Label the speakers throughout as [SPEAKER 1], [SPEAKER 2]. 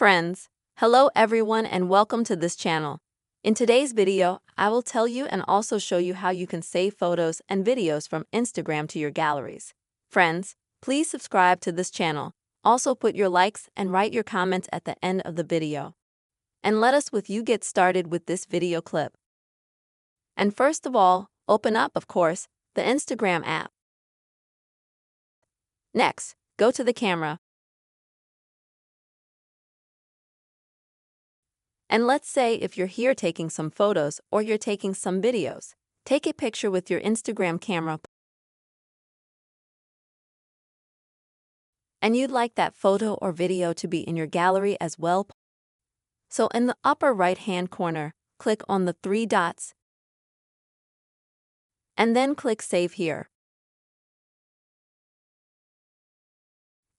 [SPEAKER 1] Friends, hello everyone and welcome to this channel. In today's video, I will tell you and also show you how you can save photos and videos from Instagram to your galleries. Friends, please subscribe to this channel. Also put your likes and write your comments at the end of the video. And let us with you get started with this video clip. And first of all, open up, of course, the Instagram app. Next, go to the camera. And let's say if you're here taking some photos or you're taking some videos, take a picture with your Instagram camera. And you'd like that photo or video to be in your gallery as well. So in the upper right-hand corner, click on the three dots. And then click Save here.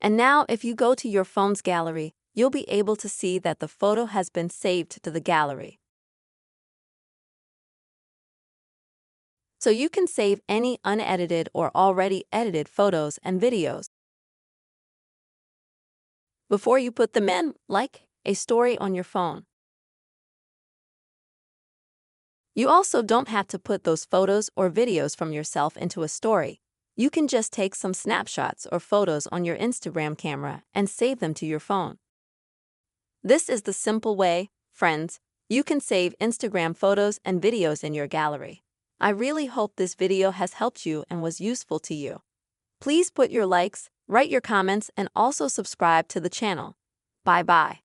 [SPEAKER 1] And now if you go to your phone's gallery, you'll be able to see that the photo has been saved to the gallery. So you can save any unedited or already edited photos and videos. Before you put them in, like a story on your phone. You also don't have to put those photos or videos from yourself into a story. You can just take some snapshots or photos on your Instagram camera and save them to your phone. This is the simple way, friends, you can save Instagram photos and videos in your gallery. I really hope this video has helped you and was useful to you. Please put your likes, write your comments, and also subscribe to the channel. Bye-bye.